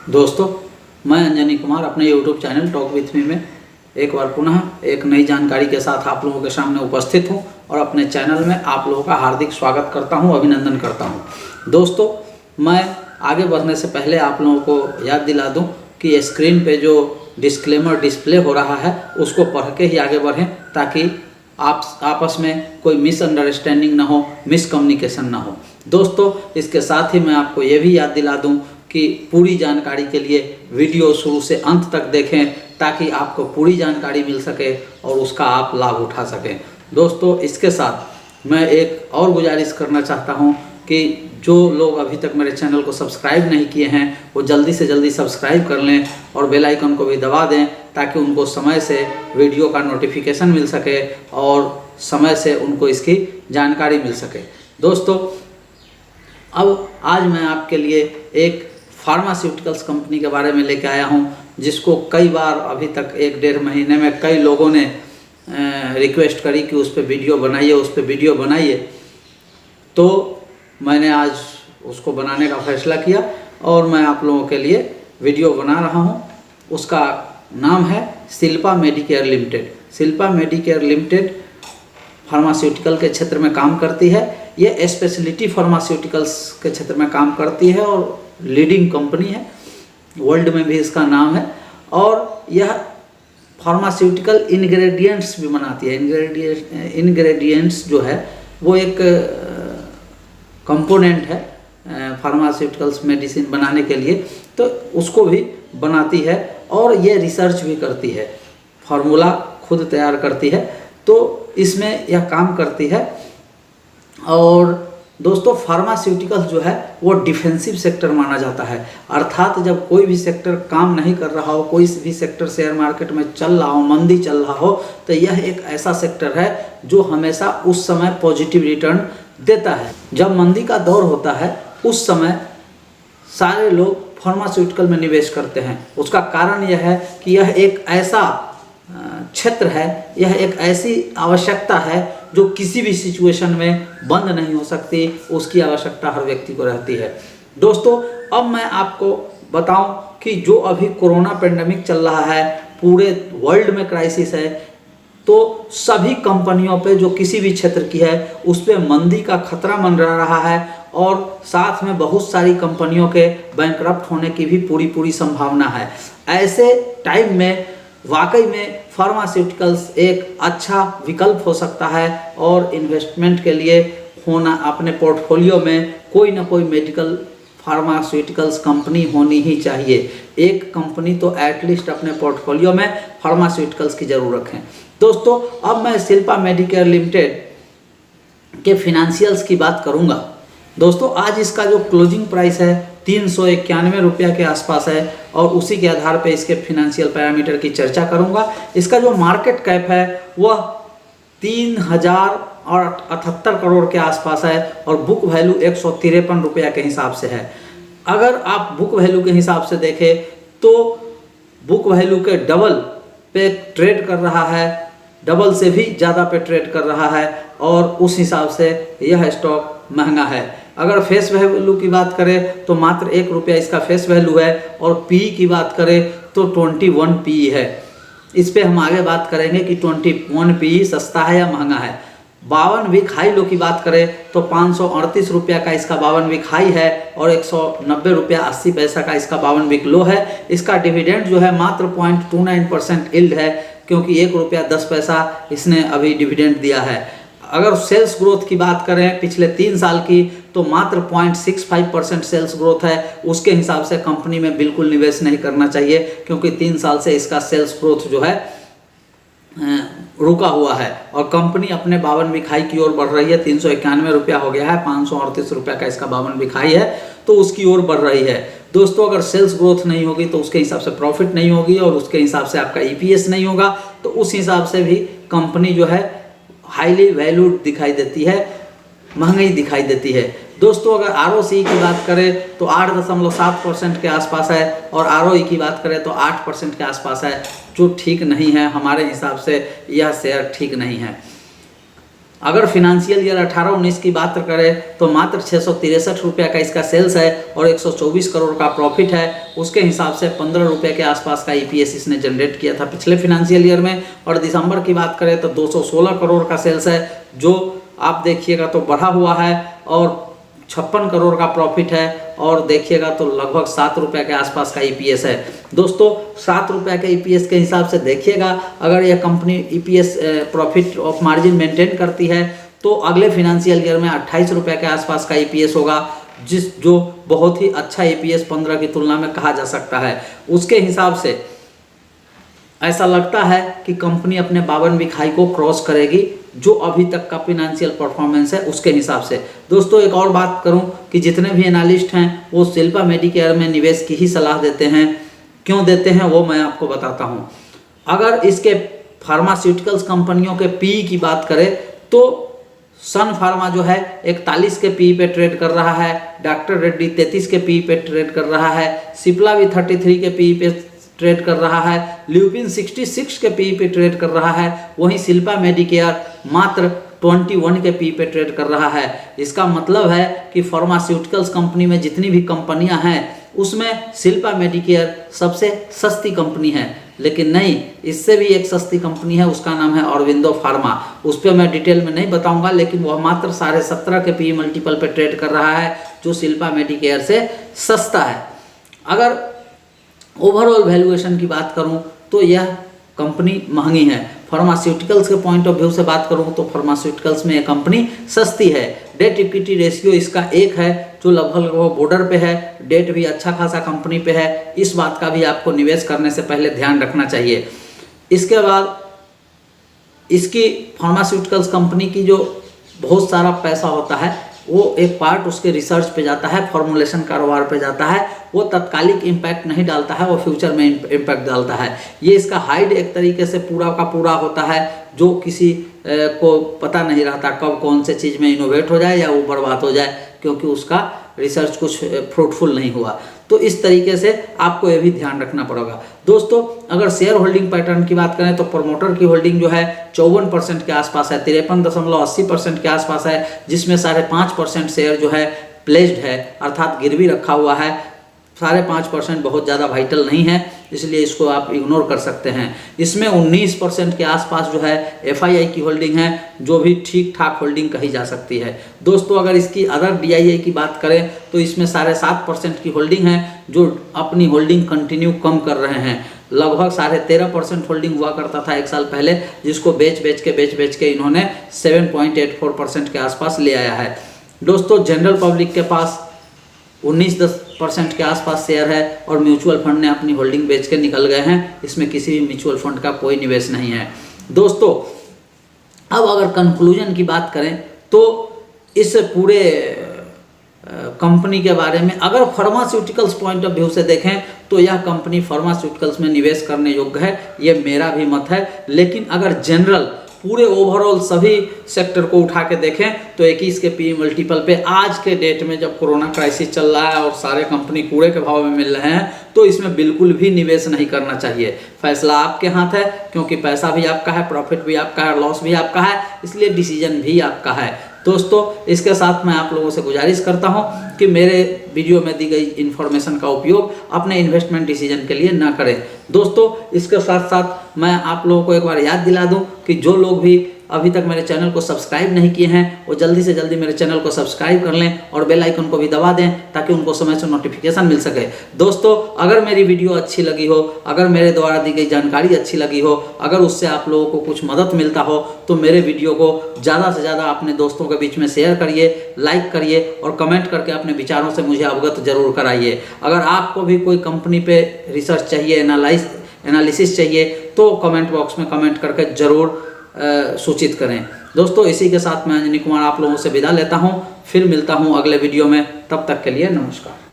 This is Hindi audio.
दोस्तों, मैं अंजनी कुमार अपने YouTube channel talk with me में एक बार पुनः एक नई जानकारी के साथ आप लोगों के सामने उपस्थित हूं और अपने चैनल में आप लोगों का हार्दिक स्वागत करता हूं, अभिनंदन करता हूं। दोस्तों, मैं आगे बढ़ने से पहले आप लोगों को याद दिला दूं कि स्क्रीन पे जो डिस्क्लेमर डिस्प्ले हो रहा है उसको पढ़ के ही आगे बढ़ें, ताकि आप आपस में कोई मिसअंडरस्टैंडिंग ना हो, मिसकम्युनिकेशन ना हो। दोस्तों, इसके साथ ही मैं आपको ये भी याद दिला दूं कि पूरी जानकारी के लिए वीडियो शुरू से अंत तक देखें, ताकि आपको पूरी जानकारी मिल सके और उसका आप लाभ उठा सकें। दोस्तों, इसके साथ मैं एक और गुजारिश करना चाहता हूं कि जो लोग अभी तक मेरे चैनल को सब्सक्राइब नहीं किए हैं वो जल्दी से जल्दी सब्सक्राइब कर लें और बेल आइकन को भी दबा दें, ताकि उनको समय से वीडियो का नोटिफिकेशन मिल सके और समय से उनको इसकी जानकारी मिल सके। दोस्तों, अब आज मैं आपके लिए एक फार्मास्यूटिकल्स कंपनी के बारे में लेकर आया हूं, जिसको कई बार अभी तक 1-1.5 महीने में कई लोगों ने रिक्वेस्ट करी कि उस पर वीडियो बनाइए, तो मैंने आज उसको बनाने का फैसला किया और मैं आप लोगों के लिए वीडियो बना रहा हूं। उसका नाम है Shilpa Medicare limited. Shilpa Medicare limited pharmaceutical के क्षेत्र में काम करती है। ये स्पेशलिटी फार्मास्यूटिकल्स के क्षेत्र में काम करती है और लीडिंग कंपनी है, वर्ल्ड में भी इसका नाम है। और यह फार्मास्यूटिकल इंग्रेडिएंट्स भी बनाती है। इंग्रेडिएंट्स जो है वो एक कंपोनेंट है फार्मास्यूटिकल्स मेडिसिन बनाने के लिए, तो उसको भी बनाती है और ये रिसर्च भी करती है, फार्मूला खुद तैयार करती है, तो इसमें यह काम करती है। और दोस्तों, फार्मास्यूटिकल्स जो है वो डिफेंसिव सेक्टर माना जाता है, अर्थात जब कोई भी सेक्टर काम नहीं कर रहा हो, कोई भी सेक्टर शेयर मार्केट में चल रहा हो, मंदी चल रहा हो, तो यह एक ऐसा सेक्टर है जो हमेशा उस समय पॉजिटिव रिटर्न देता है। जब मंदी का दौर होता है उस समय सारे लोग फार्मास्यूटिकल में निवेश करते हैं। उसका कारण यह है कि यह एक ऐसा क्षेत्र है, यह एक ऐसी आवश्यकता है जो किसी भी सिचुएशन में बंद नहीं हो सकती, उसकी आवश्यकता हर व्यक्ति को रहती है। दोस्तों, अब मैं आपको बताऊं कि जो अभी कोरोना पेंडेमिक चल रहा है, पूरे वर्ल्ड में क्राइसिस है, तो सभी कंपनियों पे जो किसी भी क्षेत्र की है उस पर मंदी का खतरा मंडरा रहा है और साथ में बहुत सारी कंपनियों के बैंकरप्ट होने की भी पूरी संभावना है। ऐसे टाइम में वाकई में फार्मास्यूटिकल्स एक अच्छा विकल्प हो सकता है और इन्वेस्टमेंट के लिए होना अपने पोर्टफोलियो में कोई ना कोई मेडिकल फार्मास्यूटिकल्स कंपनी होनी ही चाहिए। एक कंपनी तो एटलीस्ट अपने पोर्टफोलियो में फार्मास्यूटिकल्स की जरूर रखें। दोस्तों, अब मैं शिल्पा मेडिकेयर लिमिटेड के फिनेंशियल्स की बात करूंगा। दोस्तों, आज इसका जो क्लोजिंग प्राइस है 391 रुपया के आसपास है और उसी के आधार पे इसके फिनेंशियल पैरामीटर की चर्चा करूंगा। इसका जो मार्केट कैप है वह 3078 करोड़ के आसपास है और बुक वैल्यू 153 रुपया के हिसाब से है। अगर आप बुक वैल्यू के हिसाब से देखें तो बुक वैल्यू के डबल पे ट्रेड कर रहा है, डबल से भी ज़्यादा पे ट्रेड कर रहा है और उस हिसाब से यह स्टॉक महंगा है। अगर फेस वैल्यू की बात करें तो मात्र 1 रुपया इसका फेस वैल्यू है और पी की बात करें तो 21 पी है। इस पे हम आगे बात करेंगे कि 21 पी सस्ता है या महंगा है। 52 वीक हाई लो की बात करें तो 538 रुपया का इसका 52 वीक हाई है और 190 रुपया 80 पैसा का इसका 52 वीक लो है। इसका डिविडेंड जो है मात्र 0.29% यील्ड है, क्योंकि 1 रुपया 10 पैसा इसने अभी डिविडेंड दिया है। अगर सेल्स ग्रोथ की बात करें पिछले 3 साल की तो मात्र 0.65% सेल्स ग्रोथ है। उसके हिसाब से कंपनी में बिल्कुल निवेश नहीं करना चाहिए, क्योंकि 3 साल से इसका सेल्स ग्रोथ जो है रुका हुआ है और कंपनी अपने 52 वीक हाई की ओर बढ़ रही है। 391 रुपया हो गया है, 538 रुपया का इसका 52 वीक हाई है, तो उसकी ओर बढ़ रही है। दोस्तों, अगर सेल्स ग्रोथ नहीं होगी तो उसके हिसाब से प्रॉफिट नहीं होगी और उसके हिसाब से आपका ईपीएस नहीं होगा, तो उस हिसाब से भी कंपनी जो है हाईली वैल्यूड दिखाई देती है, महंगी दिखाई देती है। दोस्तों, अगर आरओसी की बात करें तो 8.7% के आसपास है और आरओई की बात करें तो 8% के आसपास है, जो ठीक नहीं है। हमारे हिसाब से यह शेयर ठीक नहीं है। अगर फिनेंशियल ईयर 18-19 की बात करें तो मात्र 663 रुपये का इसका सेल्स है और 124 करोड़ का प्रॉफिट है। उसके हिसाब से 15 रुपये के आसपास का ईपीएस इसने जनरेट किया था पिछले फिनेंशियल ईयर में। और दिसंबर की बात करें तो 216 करोड़ का सेल्स है, जो आप देखिएगा तो बढ़ा हुआ है, और 56 करोड़ का प्रॉफिट है, और देखिएगा तो लगभग 7 रुपये के आसपास का ईपीएस है। दोस्तों 7 रुपये के ईपीएस के हिसाब से देखिएगा, अगर यह company EPS profit of margin maintain करती है तो अगले फिनेंशियल ईयर में 28 रुपये के आसपास का ईपीएस होगा, जो बहुत ही अच्छा ईपीएस 15 की तुलना में कहा जा सकता है। उसके हिसाब से ऐसा लगता है कि कंपनी अपने 52वीं खाई को क्रॉस करेगी, जो अभी तक का फिनेंशियल परफॉर्मेंस है उसके हिसाब से। दोस्तों एक और बात करूं कि जितने भी एनालिस्ट हैं वो शिल्पा मेडिकेयर में निवेश की ही सलाह देते हैं। क्यों देते हैं वो मैं आपको बताता हूं। अगर इसके फार्मास्यूटिकल्स कंपनियों के पीई की बात करें तो सन फार्मा जो है 41 के पीई पे ट्रेड कर रहा है, डॉक्टर रेड्डी 33 के पीई पे ट्रेड कर रहा है, सिप्ला भी 33 के पीई पे ट्रेड कर रहा है, ल्यूपिन 66 के पी पे ट्रेड कर रहा है, वहीं शिल्पा मेडिकेयर मात्र 21 के पी पे ट्रेड कर रहा है। इसका मतलब है कि फार्मास्यूटिकल्स कंपनी में जितनी भी कंपनियां हैं उसमें शिल्पा मेडिकेयर सबसे सस्ती कंपनी है। लेकिन नहीं, इससे भी एक सस्ती कंपनी है, उसका नाम है ऑरबिंदो फार्मा। उस पर मैं डिटेल में नहीं बताऊंगा, लेकिन वह मात्र 17.5 के पी मल्टीपल पे ट्रेड कर रहा है, जो शिल्पा मेडिकेयर से सस्ता है। अगर ओवरऑल वैल्यूएशन की बात करूं तो यह कंपनी महंगी है। फार्मास्यूटिकल्स के पॉइंट ऑफ व्यू से बात करूं तो फार्मास्यूटिकल्स में यह कंपनी सस्ती है। डेट इक्विटी रेशियो इसका 1 है, जो लगभग वो बॉर्डर पे है। डेट भी अच्छा खासा कंपनी पे है, इस बात का भी आपको निवेश करने से पहले ध्यान रखना चाहिए। इसके बाद इसकी फार्मास्यूटिकल्स कंपनी की जो बहुत सारा पैसा होता है वो एक पार्ट उसके रिसर्च पे जाता है, फॉर्मुलेशन कारोबार पे जाता है। वो तत्कालिक इम्पैक्ट नहीं डालता है, वो फ्यूचर में इम्पैक्ट डालता है। ये इसका हाइड एक तरीके से पूरा का पूरा होता है, जो किसी को पता नहीं रहता कब कौन से चीज़ में इनोवेट हो जाए या वो बर्बाद हो जाए, क्योंकि उसका रिसर्च कुछ फ्रूटफुल नहीं हुआ। तो इस तरीके से आपको ये भी ध्यान रखना पड़ेगा। दोस्तों अगर शेयर होल्डिंग पैटर्न की बात करें तो प्रमोटर की होल्डिंग जो है 54% के आसपास है, 53.80% के आसपास है, जिसमें 5.5% शेयर जो है प्लेस्ड है, अर्थात गिरवी रखा हुआ है। 5.5% बहुत ज़्यादा वाइटल नहीं है, इसलिए इसको आप इग्नोर कर सकते हैं। इसमें 19% के आसपास जो है एफआईआई की होल्डिंग है, जो भी ठीक ठाक होल्डिंग कही जा सकती है। दोस्तों अगर इसकी अदर डीआईआई की बात करें तो इसमें 7.5% की होल्डिंग है, जो अपनी होल्डिंग कंटिन्यू कम कर रहे हैं। लगभग 13.5% होल्डिंग हुआ करता था 1 साल पहले, जिसको बेच के इन्होंने 7.84% के आसपास ले आया है। दोस्तों जनरल पब्लिक के पास 19% के आसपास शेयर है और म्यूचुअल फंड ने अपनी होल्डिंग बेच के निकल गए हैं। इसमें किसी भी म्यूचुअल फंड का कोई निवेश नहीं है। दोस्तों अब अगर कंक्लूजन की बात करें तो इस पूरे कंपनी के बारे में अगर फार्मास्यूटिकल्स पॉइंट ऑफ व्यू से देखें तो यह कंपनी फार्मास्यूटिकल्स में निवेश करने योग्य है, ये मेरा भी मत है। लेकिन अगर जनरल पूरे ओवरऑल सभी सेक्टर को उठा के देखें तो 21 के पी मल्टीपल पे आज के डेट में जब कोरोना क्राइसिस चल रहा है और सारे कंपनी कूड़े के भाव में मिल रहे हैं, तो इसमें बिल्कुल भी निवेश नहीं करना चाहिए। फैसला आपके हाथ है, क्योंकि पैसा भी आपका है, प्रॉफिट भी आपका है, लॉस भी आपका है, इसलिए डिसीजन भी आपका है। दोस्तों इसके साथ मैं आप लोगों से गुजारिश करता हूं कि मेरे वीडियो में दी गई इन्फॉर्मेशन का उपयोग अपने इन्वेस्टमेंट डिसीजन के लिए ना करें। दोस्तों इसके साथ साथ मैं आप लोगों को एक बार याद दिला दूं कि जो लोग भी अभी तक मेरे चैनल को सब्सक्राइब नहीं किए हैं वो जल्दी से जल्दी मेरे चैनल को सब्सक्राइब कर लें और बेल आइकन को भी दबा दें, ताकि उनको समय से नोटिफिकेशन मिल सके। दोस्तों अगर मेरी वीडियो अच्छी लगी हो, अगर मेरे द्वारा दी गई जानकारी अच्छी लगी हो, अगर उससे आप लोगों को कुछ मदद मिलता हो, तो मेरे वीडियो को ज़्यादा से ज़्यादा अपने दोस्तों के बीच में शेयर करिए, लाइक करिए और कमेंट करके अपने विचारों से मुझे अवगत जरूर कराइए। अगर आपको भी कोई कंपनी पे रिसर्च चाहिए, एनालिसिस चाहिए, तो कमेंट बॉक्स में कमेंट करके ज़रूर सूचित करें। दोस्तों इसी के साथ मैं अंजनी कुमार आप लोगों से विदा लेता हूं, फिर मिलता हूं अगले वीडियो में। तब तक के लिए नमस्कार।